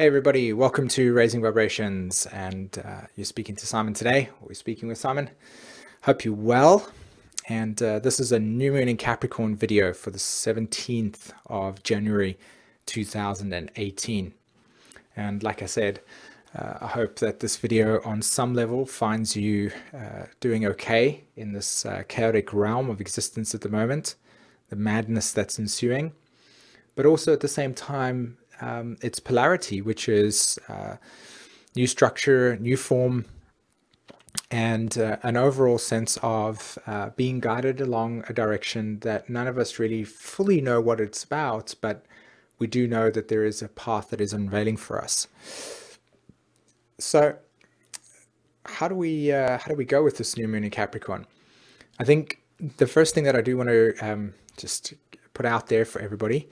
Hey everybody, welcome to Raising Vibrations, and you're speaking to Simon today, or we're speaking with Simon. Hope you're well, and this is a new moon in Capricorn video for the 17th of January 2018. And like I said, I hope that this video on some level finds you doing okay in this chaotic realm of existence at the moment, the madness that's ensuing, but also at the same time, its polarity, which is new structure, new form, and an overall sense of being guided along a direction that none of us really fully know what it's about, but we do know that there is a path that is unveiling for us. So how do we go with this new moon in Capricorn? I think the first thing that I do want to just put out there for everybody,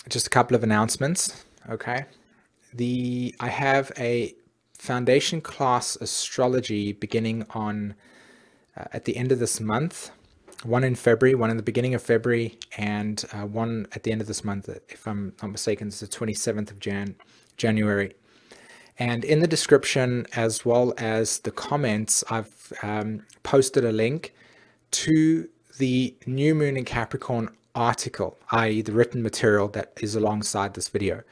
just a couple of announcements. Okay, I have a foundation class astrology beginning on at the end of this month, one in February, one in the beginning of February, and one at the end of this month, if I'm not mistaken. It's the 27th of January. And in the description, as well as the comments, I've posted a link to the new moon in Capricorn article, i.e. the written material that is alongside this video.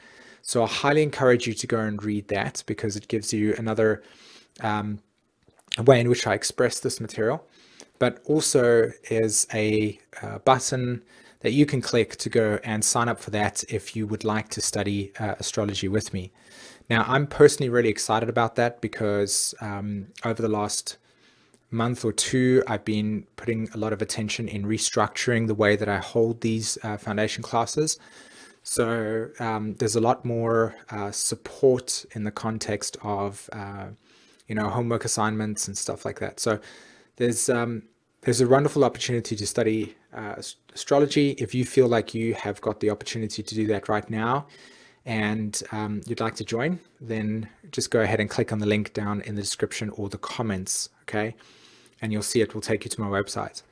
So I highly encourage you to go and read that, because it gives you another way in which I express this material, but also is a button that you can click to go and sign up for that if you would like to study astrology with me. Now, I'm personally really excited about that, because over the last month or two, I've been putting a lot of attention in restructuring the way that I hold these foundation classes. So there's a lot more support in the context of, homework assignments and stuff like that. So there's a wonderful opportunity to study astrology. If you feel like you have got the opportunity to do that right now, and you'd like to join, then just go ahead and click on the link down in the description or the comments, okay? And you'll see it will take you to my website.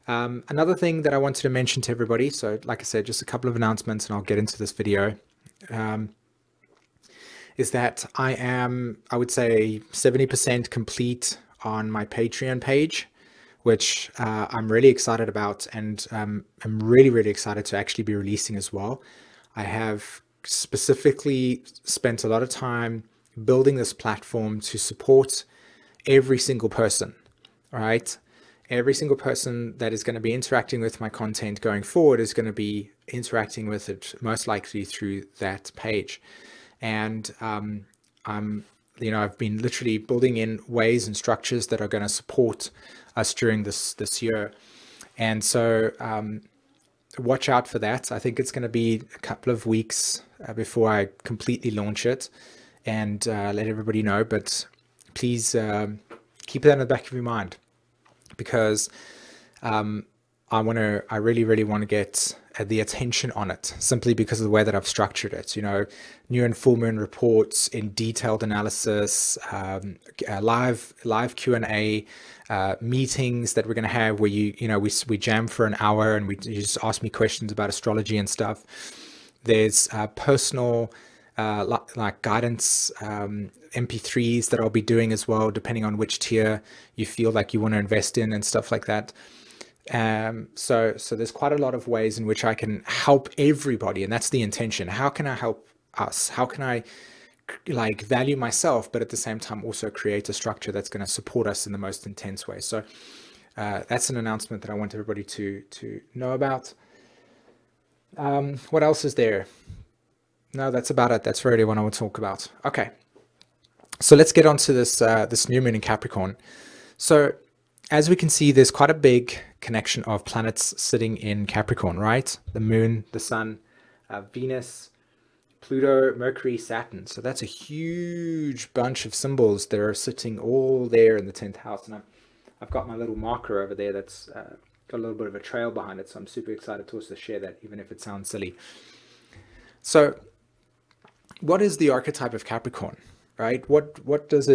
Another thing that I wanted to mention to everybody, so like I said, just a couple of announcements and I'll get into this video, is that I am, I would say, 70% complete on my Patreon page, which I'm really excited about, and I'm really, really excited to actually be releasing as well. I have specifically spent a lot of time building this platform to support every single person, right? Every single person that is going to be interacting with my content going forward is going to be interacting with it most likely through that page. And I've been literally building in ways and structures that are going to support us during this year. And so watch out for that. I think it's going to be a couple of weeks before I completely launch it and let everybody know. But please keep that in the back of your mind, because I really, really want to get the attention on it, simply because of the way that I've structured it. New and full moon reports in detailed analysis, live Q&A, meetings that we're going to have where we jam for an hour and you just ask me questions about astrology and stuff. There's personal like guidance MP3s that I'll be doing as well, depending on which tier you feel like you want to invest in and stuff like that. So there's quite a lot of ways in which I can help everybody, and that's the intention. How can I help us? How can I value myself, but at the same time also create a structure that's going to support us in the most intense way? So that's an announcement that I want everybody to know about. What else is there? No, that's about it. That's really what I want to talk about. Okay, so let's get on to this new moon in Capricorn. So as we can see, there's quite a big connection of planets sitting in Capricorn, right? The moon, the sun, Venus, Pluto, Mercury, Saturn. So that's a huge bunch of symbols that are sitting all there in the 10th house. And I've got my little marker over there that's got a little bit of a trail behind it. So I'm super excited to also share that, even if it sounds silly. So what is the archetype of Capricorn, right? What is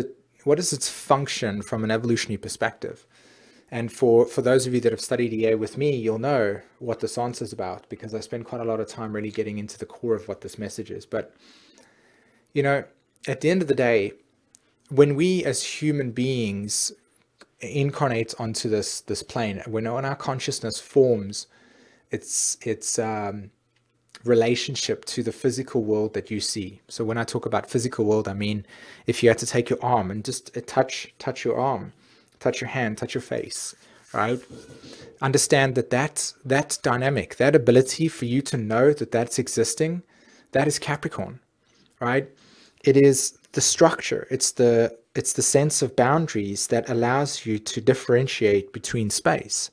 its function from an evolutionary perspective? And for those of you that have studied EA with me, you'll know what this answer is about, because I spend quite a lot of time really getting into the core of what this message is. But, you know, at the end of the day, when we as human beings incarnate onto this plane, when our consciousness forms its relationship to the physical world that you see. So when I talk about physical world, I mean if you had to take your arm and just touch your arm, touch your hand, touch your face, right? Understand that dynamic, that ability for you to know that that's existing, that is Capricorn, right? It is the structure, it's the sense of boundaries that allows you to differentiate between space.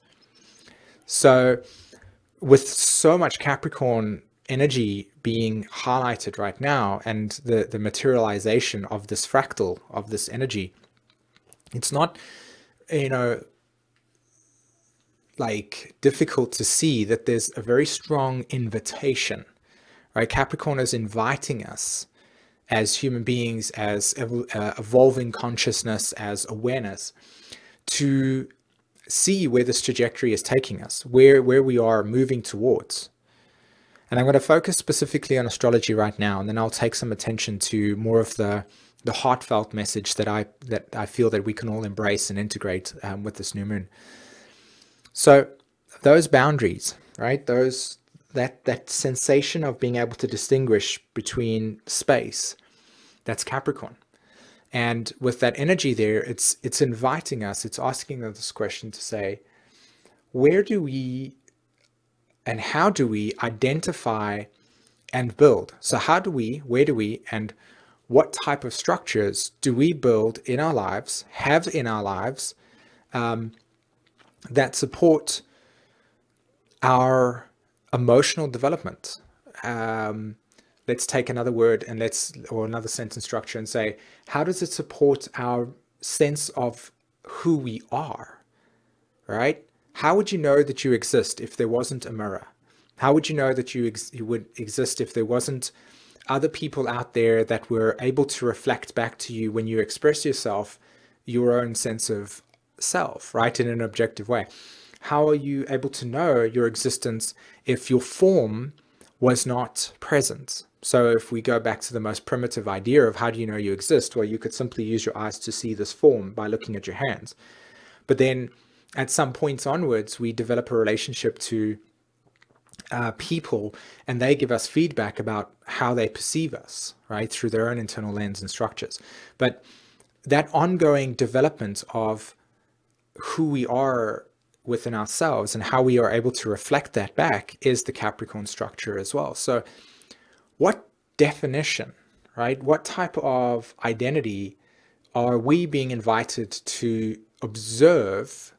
So with so much Capricorn energy being highlighted right now, and the materialization of this fractal of this energy, it's not, you know, like difficult to see that there's a very strong invitation, right? Capricorn is inviting us as human beings, as evolving consciousness, as awareness, to see where this trajectory is taking us, where we are moving towards. And I'm going to focus specifically on astrology right now, and then I'll take some attention to more of the heartfelt message that I feel that we can all embrace and integrate with this new moon. So those boundaries, right? That sensation of being able to distinguish between space, that's Capricorn. And with that energy there, it's inviting us, it's asking us this question to say, where do we and how do we identify and build? So where do we, and what type of structures do we build in our lives, have in our lives, that support our emotional development? Let's take another word and or another sentence structure and say, how does it support our sense of who we are, right? How would you know that you exist if there wasn't a mirror? How would you know that you would exist if there wasn't other people out there that were able to reflect back to you when you express yourself, your own sense of self, right, in an objective way? How are you able to know your existence if your form was not present? So if we go back to the most primitive idea of how do you know you exist, well, you could simply use your eyes to see this form by looking at your hands. But then at some points onwards, we develop a relationship to people, and they give us feedback about how they perceive us, right, through their own internal lens and structures. But that ongoing development of who we are within ourselves and how we are able to reflect that back is the Capricorn structure as well. So what definition, right, what type of identity are we being invited to observe,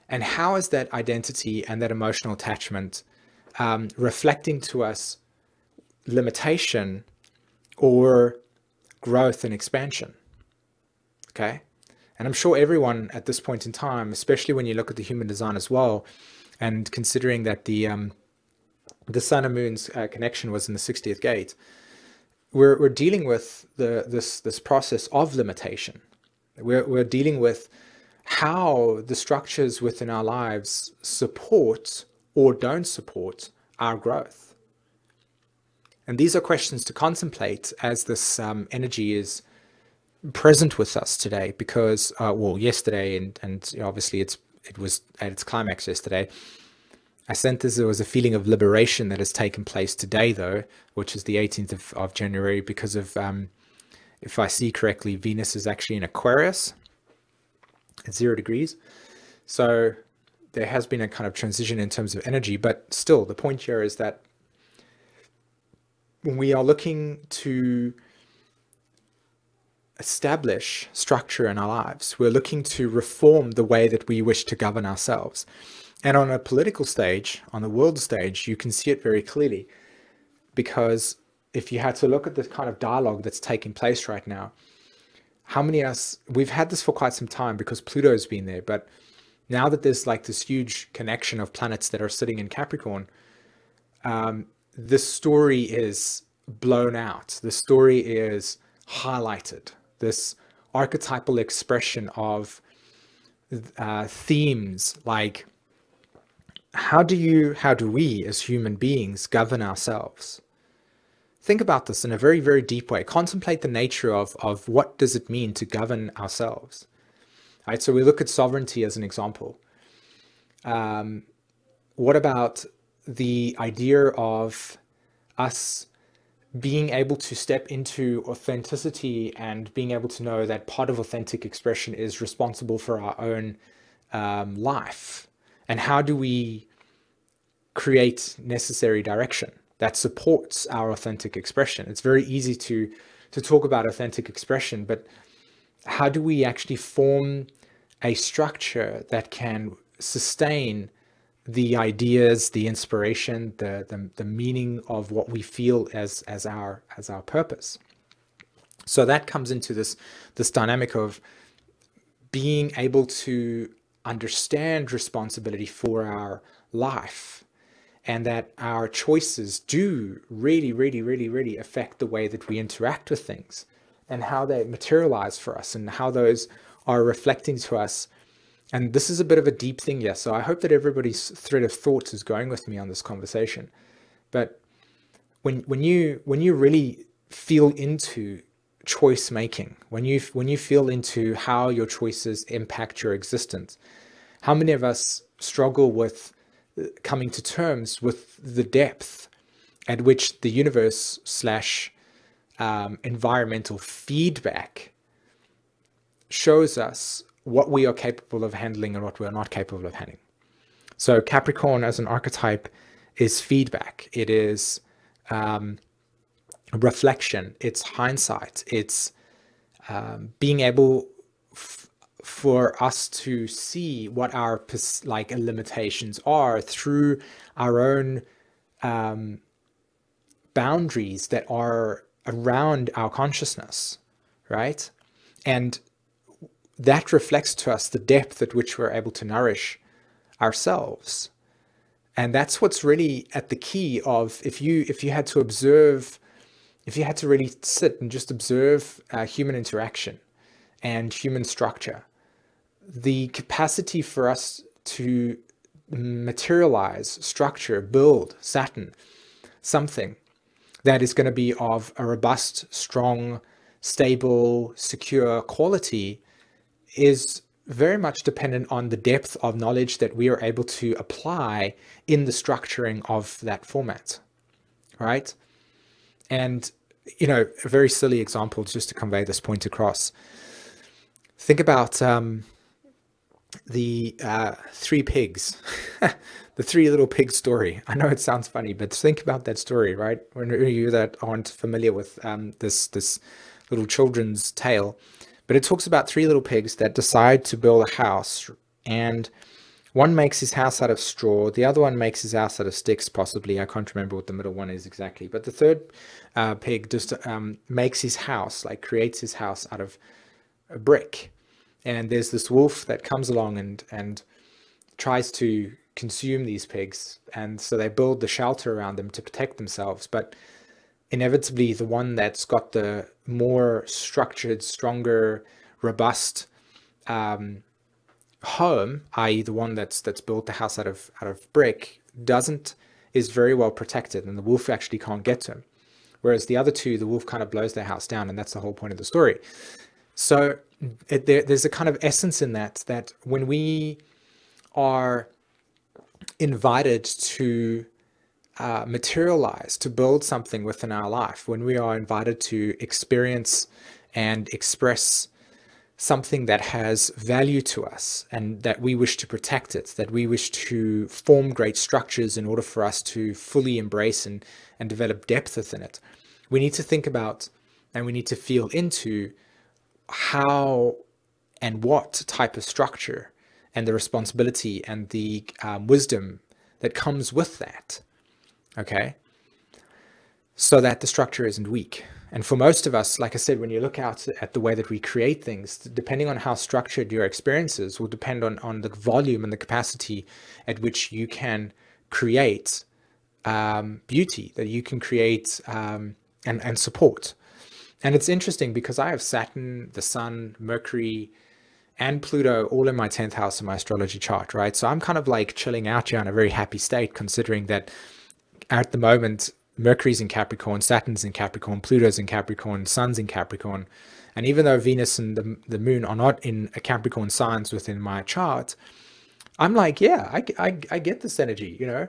and how is that identity and that emotional attachment reflecting to us limitation or growth and expansion? Okay. And I'm sure everyone at this point in time, especially when you look at the human design as well, and considering that the sun and moon's connection was in the 60th gate, we're dealing with this process of limitation. We're dealing with how the structures within our lives support or don't support our growth. And these are questions to contemplate as this energy is present with us today, because well, yesterday and obviously it was at its climax yesterday. I sense there was a feeling of liberation that has taken place today, though, which is the 18th of January, because of if I see correctly, Venus is actually in Aquarius at 0 degrees. So there has been a kind of transition in terms of energy, but still the point here is that when we are looking to establish structure in our lives, we're looking to reform the way that we wish to govern ourselves. And on a political stage, on the world stage, you can see it very clearly, because if you had to look at the kind of dialogue that's taking place right now, how many of us, we've had this for quite some time because Pluto's been there, but now that there's like this huge connection of planets that are sitting in Capricorn, this story is blown out. The story is highlighted. This archetypal expression of themes like how do we as human beings govern ourselves? Think about this in a very, very deep way. Contemplate the nature of what does it mean to govern ourselves. Right? So we look at sovereignty as an example. What about the idea of us being able to step into authenticity and being able to know that part of authentic expression is responsible for our own life? And how do we create necessary direction that supports our authentic expression? It's very easy to talk about authentic expression, but how do we actually form a structure that can sustain the ideas, the inspiration, the meaning of what we feel as our purpose? So that comes into this dynamic of being able to understand responsibility for our life, and that our choices do really, really, really, really affect the way that we interact with things and how they materialize for us and how those are reflecting to us. And this is a bit of a deep thing, yes. So I hope that everybody's thread of thought is going with me on this conversation. But when you really feel into choice making, when you feel into how your choices impact your existence, how many of us struggle with coming to terms with the depth at which the universe slash environmental feedback shows us what we are capable of handling and what we are not capable of handling? So Capricorn as an archetype is feedback. It is reflection. It's hindsight. It's being able for us to see what our limitations are through our own boundaries that are around our consciousness, right? And that reflects to us the depth at which we're able to nourish ourselves. And that's what's really at the key of, if you had to observe, if you had to really sit and just observe human interaction and human structure, the capacity for us to materialize, structure, build, Saturn, something that is going to be of a robust, strong, stable, secure quality is very much dependent on the depth of knowledge that we are able to apply in the structuring of that format, right? And, you know, a very silly example just to convey this point across. Think about the three pigs, the three little pig story. I know it sounds funny, but think about that story, right? When you that aren't familiar with this little children's tale, but it talks about three little pigs that decide to build a house, and one makes his house out of straw, the other one makes his house out of sticks, possibly. I can't remember what the middle one is exactly, but the third pig just makes his house, like creates his house out of a brick. And there's this wolf that comes along and tries to consume these pigs, and so they build the shelter around them to protect themselves. But inevitably, the one that's got the more structured, stronger, robust home, i.e. the one that's built the house out of brick, is very well protected, and the wolf actually can't get to him. Whereas the other two, the wolf kind of blows their house down, and that's the whole point of the story. So there's a kind of essence in that when we are invited to materialize, to build something within our life, when we are invited to experience and express something that has value to us and that we wish to protect it, that we wish to form great structures in order for us to fully embrace and develop depth within it, we need to think about and we need to feel into how and what type of structure and the responsibility and the wisdom that comes with that, okay? So that the structure isn't weak. And for most of us, like I said, when you look out at the way that we create things, depending on how structured your experiences will depend on the volume and the capacity at which you can create beauty, that you can create and support. And it's interesting because I have Saturn, the Sun, Mercury, and Pluto all in my 10th house in my astrology chart, right? So I'm kind of like chilling out here in a very happy state, considering that at the moment, Mercury's in Capricorn, Saturn's in Capricorn, Pluto's in Capricorn, Sun's in Capricorn. And even though Venus and the Moon are not in a Capricorn signs within my chart, I'm like, yeah, I get this energy, you know?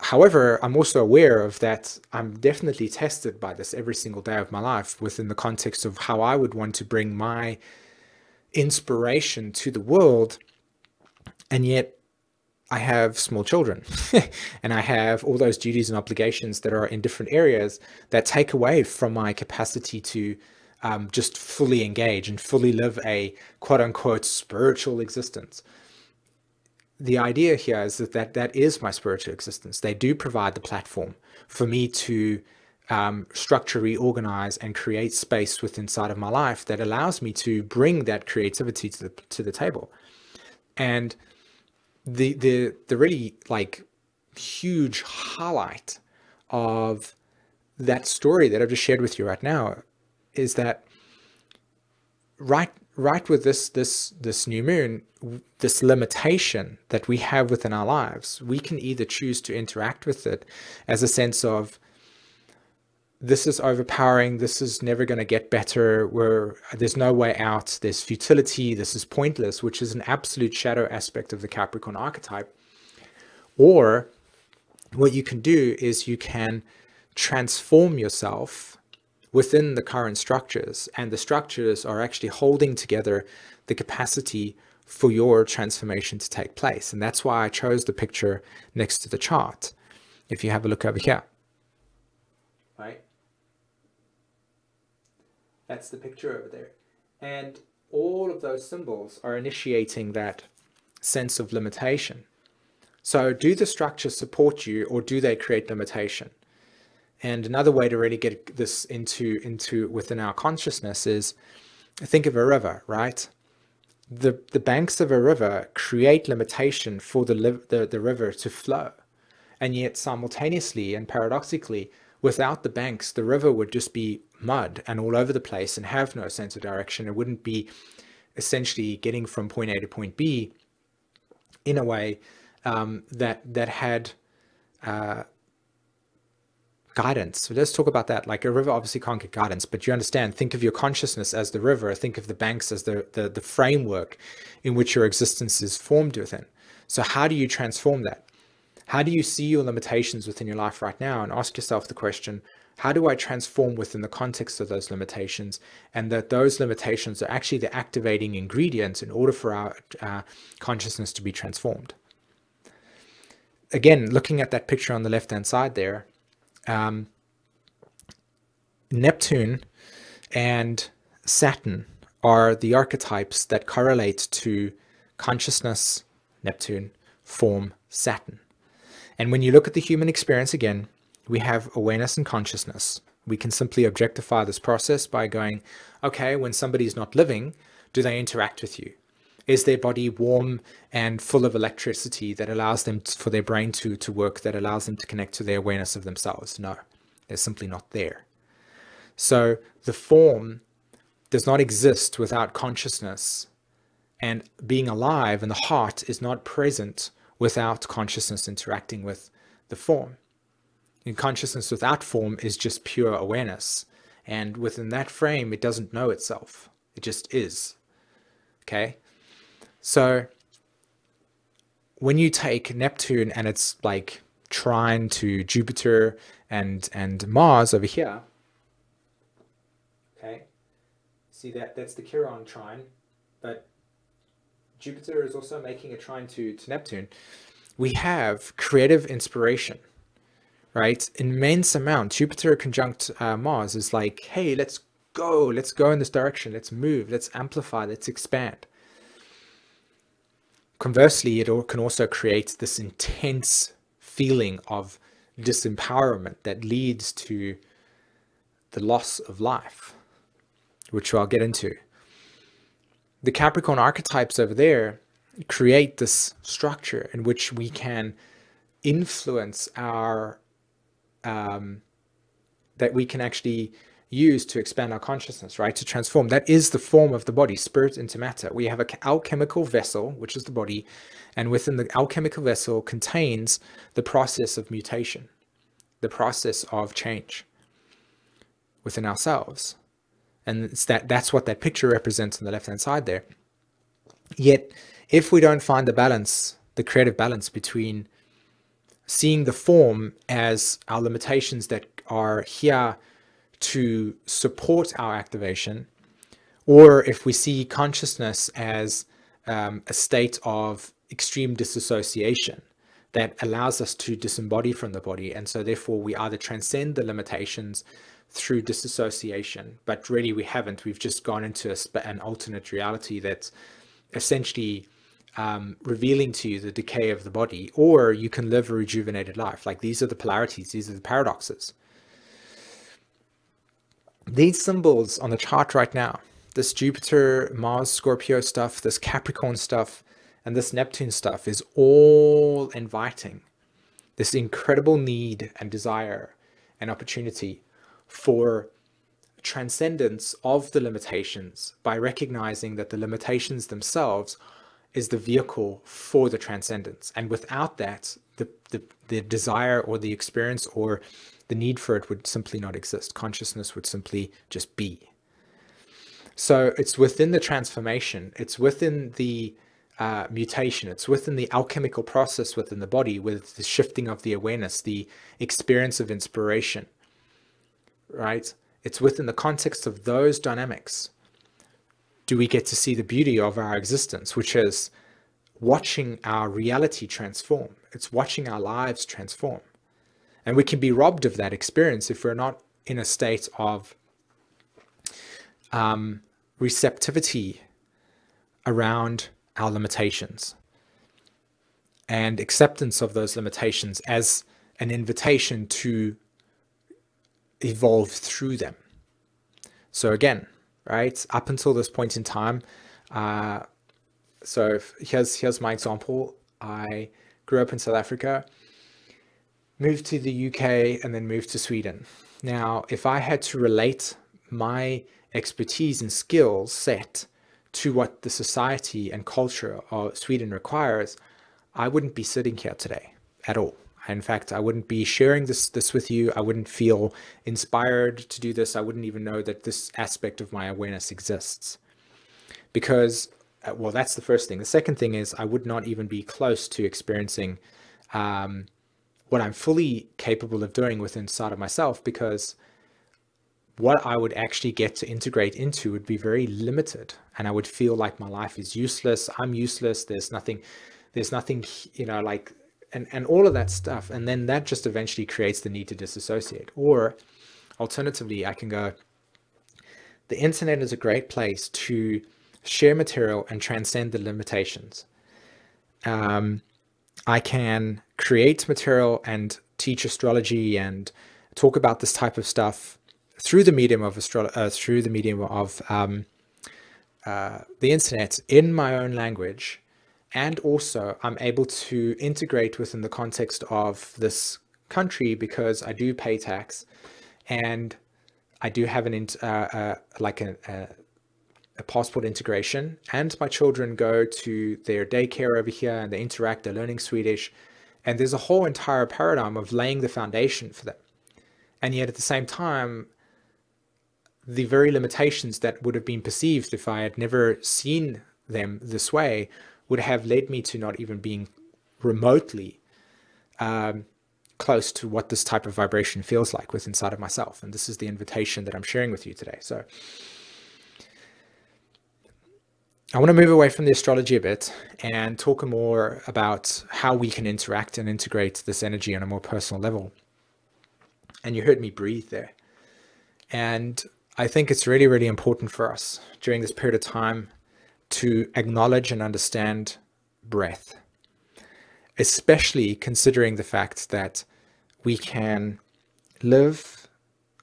However, I'm also aware of that I'm definitely tested by this every single day of my life within the context of how I would want to bring my inspiration to the world. And yet I have small children and I have all those duties and obligations that are in different areas that take away from my capacity to just fully engage and fully live a quote unquote spiritual existence. The idea here is that is my spiritual existence. They do provide the platform for me to structure, reorganize, and create space within inside of my life that allows me to bring that creativity to the table. And the really like huge highlight of that story that I've just shared with you right now is that right with this new moon, this limitation that we have within our lives, we can either choose to interact with it as a sense of, this is overpowering, this is never going to get better, there's no way out, there's futility, this is pointless, which is an absolute shadow aspect of the Capricorn archetype. Or what you can do is you can transform yourself within the current structures, and the structures are actually holding together the capacity for your transformation to take place. And that's why I chose the picture next to the chart. If you have a look over here, right? That's the picture over there. And all of those symbols are initiating that sense of limitation. So do the structures support you, or do they create limitation? And another way to really get this into within our consciousness is, think of a river, right? The banks of a river create limitation for the river to flow. And yet simultaneously and paradoxically, without the banks, the river would just be mud and all over the place and have no sense of direction. It wouldn't be essentially getting from point A to point B in a way that had guidance. So let's talk about that. Like, a river obviously can't get guidance, but you understand, think of your consciousness as the river, think of the banks as the framework in which your existence is formed within. So how do you transform that? How do you see your limitations within your life right now, and ask yourself the question, how do I transform within the context of those limitations, and that those limitations are actually the activating ingredients in order for our consciousness to be transformed? Again, looking at that picture on the left-hand side there, Neptune and Saturn are the archetypes that correlate to consciousness. Neptune form Saturn. And when you look at the human experience again, we have awareness and consciousness. We can simply objectify this process by going, okay, when somebody's not living, do they interact with you? Is their body warm and full of electricity that allows them for their brain to work, that allows them to connect to their awareness of themselves? No, they're simply not there. So the form does not exist without consciousness, and being alive in the heart is not present without consciousness interacting with the form. And consciousness without form is just pure awareness. And within that frame, it doesn't know itself. It just is. Okay? So when you take Neptune and it's like trine to Jupiter and Mars over here, okay, see that's the Chiron trine, but Jupiter is also making a trine to Neptune. We have creative inspiration, right? Immense amount. Jupiter conjunct Mars is like, hey, let's go in this direction, let's move, let's amplify, let's expand. Conversely, it can also create this intense feeling of disempowerment that leads to the loss of life, which I'll get into. The Capricorn archetypes over there create this structure in which we can influence our, that we can actually use to expand our consciousness, right? To transform. That is the form of the body, spirit into matter. We have an alchemical vessel, which is the body, and within the alchemical vessel contains the process of mutation, the process of change within ourselves. And it's that's what that picture represents on the left-hand side there. Yet, if we don't find the balance, the creative balance between seeing the form as our limitations that are here to support our activation, or if we see consciousness as a state of extreme disassociation that allows us to disembody from the body, and so therefore we either transcend the limitations through disassociation, but really we haven't. We've just gone into an alternate reality that's essentially revealing to you the decay of the body, or you can live a rejuvenated life. Like, these are the polarities, these are the paradoxes. These symbols on the chart right now, this Jupiter, Mars, Scorpio stuff, this Capricorn stuff, and this Neptune stuff is all inviting this incredible need and desire and opportunity for transcendence of the limitations by recognizing that the limitations themselves is the vehicle for the transcendence. And without that, the desire or the experience or the need for it would simply not exist. Consciousness would simply just be. So it's within the transformation, it's within the mutation, it's within the alchemical process within the body, with the shifting of the awareness, the experience of inspiration, right? It's within the context of those dynamics do we get to see the beauty of our existence, which is watching our reality transform. It's watching our lives transform. And we can be robbed of that experience if we're not in a state of receptivity around our limitations and acceptance of those limitations as an invitation to evolve through them. So again, right, up until this point in time, so here's my example. I grew up in South Africa, moved to the UK, and then moved to Sweden. Now, if I had to relate my expertise and skills set to what the society and culture of Sweden requires, I wouldn't be sitting here today at all. In fact, I wouldn't be sharing this with you. I wouldn't feel inspired to do this. I wouldn't even know that this aspect of my awareness exists. Because, well, that's the first thing. The second thing is I would not even be close to experiencing what I'm fully capable of doing within inside of myself, because what I would actually get to integrate into would be very limited, and I would feel like my life is useless. I'm useless. There's nothing, you know, like, and all of that stuff. And then that just eventually creates the need to disassociate. Or alternatively, I can go, the internet is a great place to share material and transcend the limitations. I can create material and teach astrology and talk about this type of stuff through the medium of the internet in my own language. And also I'm able to integrate within the context of this country because I do pay tax, and I do have a passport integration, and my children go to their daycare over here and they interact, they're learning Swedish, and there's a whole entire paradigm of laying the foundation for them. And yet at the same time, the very limitations that would have been perceived if I had never seen them this way would have led me to not even being remotely close to what this type of vibration feels like within inside of myself. And this is the invitation that I'm sharing with you today. So I want to move away from the astrology a bit and talk more about how we can interact and integrate this energy on a more personal level. And you heard me breathe there. And I think it's really, really important for us during this period of time to acknowledge and understand breath, especially considering the fact that we can live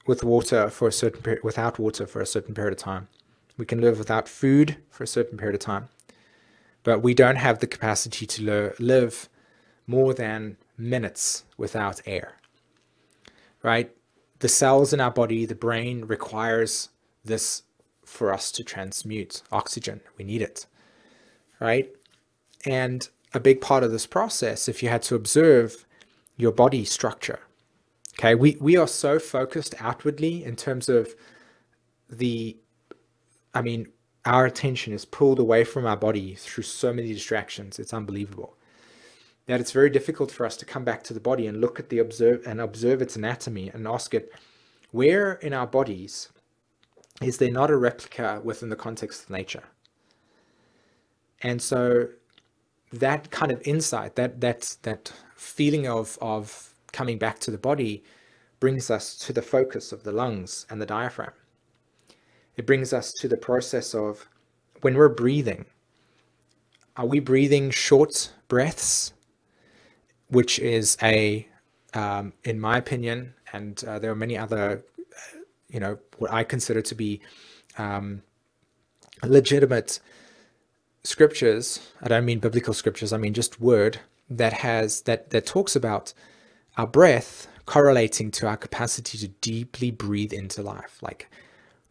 with water for a certain period, without water for a certain period of time. We can live without food for a certain period of time, but we don't have the capacity to live more than minutes without air, right? the cells in our body, the brain requires this for us to transmute oxygen. We need it, right? And a big part of this process, if you had to observe your body structure, okay, we are so focused outwardly in terms of our attention is pulled away from our body through so many distractions. It's unbelievable. That it's very difficult for us to come back to the body and look at observe its anatomy and ask it, where in our bodies is there not a replica within the context of nature? And so that kind of insight, that feeling of coming back to the body brings us to the focus of the lungs and the diaphragm. It brings us to the process of when we're breathing, are we breathing short breaths, which is in my opinion, and there are many other, what I consider to be legitimate scriptures. I don't mean biblical scriptures. I mean just word that talks about our breath correlating to our capacity to deeply breathe into life. Like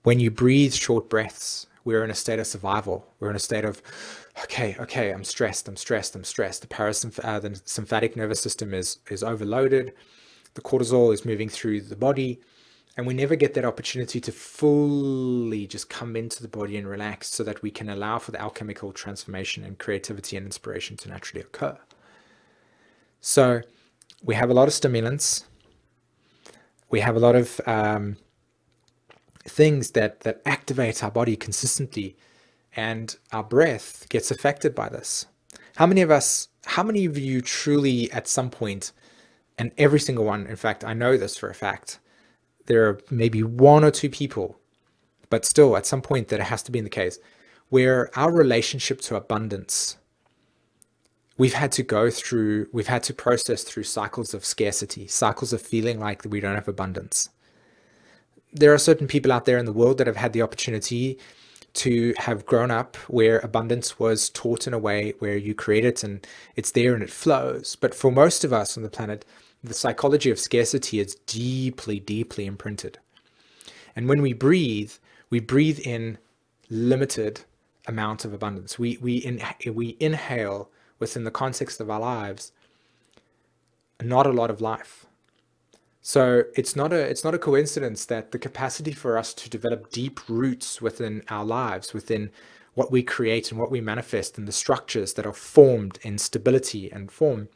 when you breathe short breaths, we're in a state of survival. We're in a state of, okay, I'm stressed. The the sympathetic nervous system is overloaded. The cortisol is moving through the body, and we never get that opportunity to fully just come into the body and relax so that we can allow for the alchemical transformation and creativity and inspiration to naturally occur. So we have a lot of stimulants. We have a lot of things that activate our body consistently, and our breath gets affected by this. How many of you truly at some point, and every single one, in fact, I know this for a fact, there are maybe one or two people, but still at some point that it has to be in the case, where our relationship to abundance, we've had to process through cycles of scarcity, cycles of feeling like we don't have abundance. There are certain people out there in the world that have had the opportunity to have grown up where abundance was taught in a way where you create it and it's there and it flows. But for most of us on the planet, the psychology of scarcity is deeply, deeply imprinted. And when we breathe in limited amount of abundance. We inhale within the context of our lives not a lot of life. So it's not a coincidence that the capacity for us to develop deep roots within our lives, within what we create and what we manifest, and the structures that are formed in stability and form,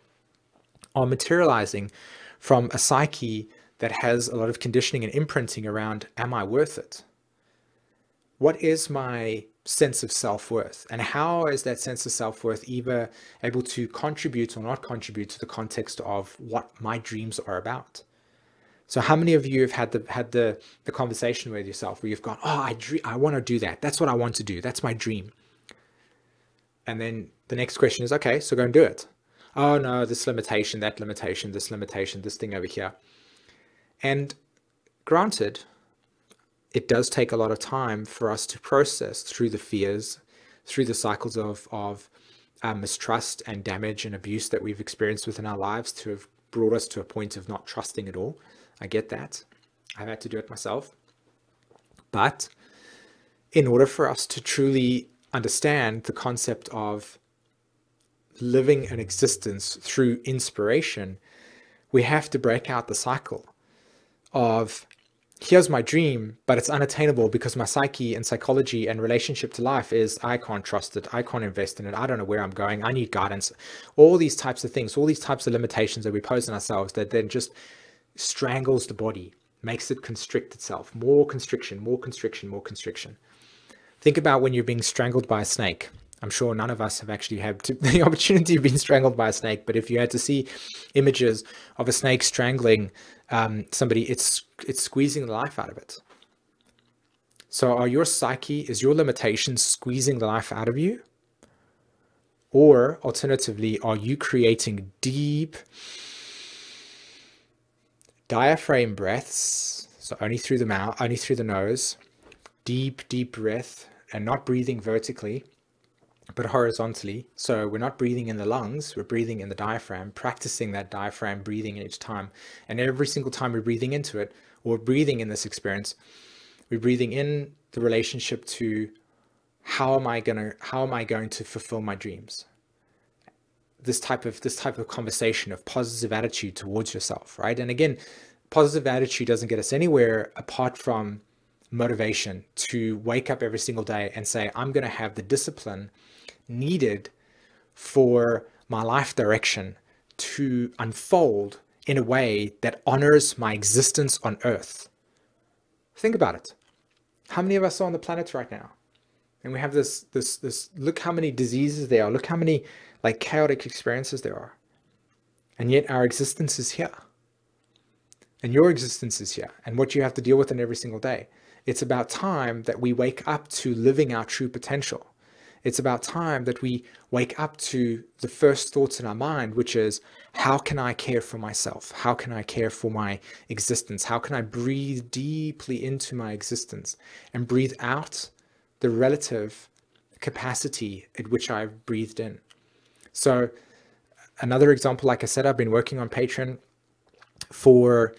are materializing from a psyche that has a lot of conditioning and imprinting around, am I worth it? What is my sense of self-worth? And how is that sense of self-worth either able to contribute or not contribute to the context of what my dreams are about? So how many of you have had the conversation with yourself where you've gone, oh, I want to do that. That's what I want to do. That's my dream. And then the next question is, okay, so go and do it. Oh no, this limitation, that limitation, this limitation, this thing over here. And granted, it does take a lot of time for us to process through the fears, through the cycles of mistrust and damage and abuse that we've experienced within our lives to have brought us to a point of not trusting at all. I get that. I've had to do it myself. But in order for us to truly understand the concept of living an existence through inspiration, we have to break out the cycle of, here's my dream, but it's unattainable because my psyche and psychology and relationship to life is, I can't trust it, I can't invest in it, I don't know where I'm going, I need guidance. All these types of things, all these types of limitations that we pose on ourselves that then just strangles the body, makes it constrict itself. More constriction, more constriction, more constriction. Think about when you're being strangled by a snake. I'm sure none of us have actually had the opportunity of being strangled by a snake, but if you had to see images of a snake strangling somebody, it's squeezing the life out of it. So are your psyche, is your limitations squeezing the life out of you? Or alternatively, are you creating deep diaphragm breaths, so only through the mouth, only through the nose, deep, deep breath, and not breathing vertically, but horizontally. So we're not breathing in the lungs, we're breathing in the diaphragm, practicing that diaphragm breathing each time. And every single time we're breathing into it, or breathing in this experience, we're breathing in the relationship to how am I going to fulfill my dreams? This type of conversation of positive attitude towards yourself, right? And again, positive attitude doesn't get us anywhere apart from motivation to wake up every single day and say, I'm going to have the discipline needed for my life direction to unfold in a way that honors my existence on earth. Think about it. How many of us are on the planet right now? And we have this, look how many diseases there are. Look how many like chaotic experiences there are. And yet our existence is here. And your existence is here. And what you have to deal with in every single day. It's about time that we wake up to living our true potential. It's about time that we wake up to the first thoughts in our mind, which is, how can I care for myself? How can I care for my existence? How can I breathe deeply into my existence and breathe out the relative capacity at which I've breathed in? So another example, like I said, I've been working on Patreon for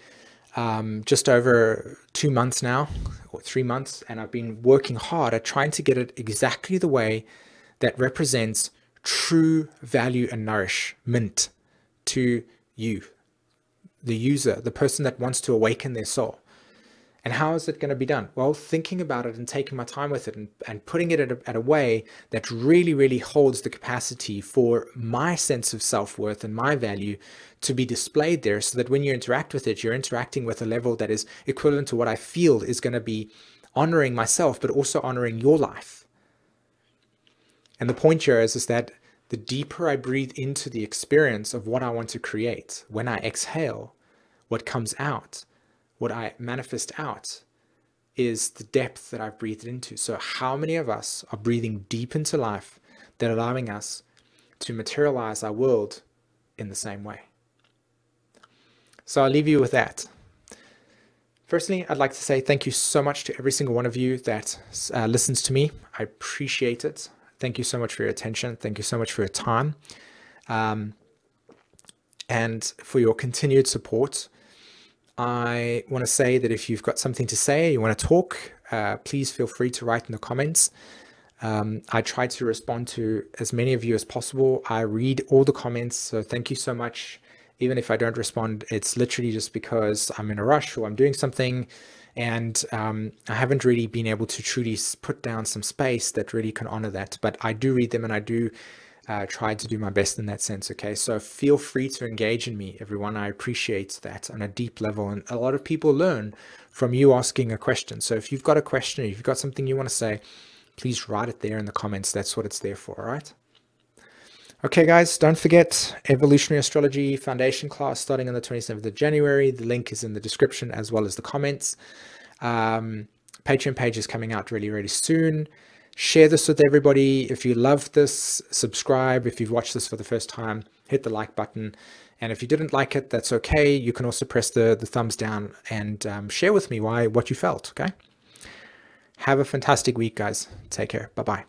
just over 2 months now, or 3 months, and I've been working hard at trying to get it exactly the way that represents true value and nourishment to you, the user, the person that wants to awaken their soul. And how is it going to be done? Well, thinking about it and taking my time with it and putting it at a way that really, really holds the capacity for my sense of self-worth and my value to be displayed there, so that when you interact with it, you're interacting with a level that is equivalent to what I feel is going to be honoring myself, but also honoring your life. And the point here is that the deeper I breathe into the experience of what I want to create, when I exhale, what comes out, what I manifest out, is the depth that I've breathed into. So how many of us are breathing deep into life that are allowing us to materialize our world in the same way? So I'll leave you with that. Firstly, I'd like to say thank you so much to every single one of you that listens to me. I appreciate it. Thank you so much for your attention. Thank you so much for your time. And for your continued support. I want to say that if you've got something to say, you want to talk, please feel free to write in the comments. I try to respond to as many of you as possible. I read all the comments, so thank you so much. Even if I don't respond, it's literally just because I'm in a rush or I'm doing something, and I haven't really been able to truly put down some space that really can honor that. But I do read them, and I do try to do my best in that sense. Okay, so feel free to engage in me, everyone. I appreciate that on a deep level, and a lot of people learn from you asking a question. So if you've got a question, if you've got something you want to say, please write it there in the comments. That's what it's there for. All right. Okay, guys, don't forget Evolutionary Astrology Foundation class starting on the 27th of January. The link is in the description as well as the comments. Patreon page is coming out really, really soon. Share this with everybody. If you love this, subscribe. If you've watched this for the first time, hit the like button. And if you didn't like it, that's okay. You can also press the thumbs down and share with me what you felt, okay? Have a fantastic week, guys. Take care. Bye-bye.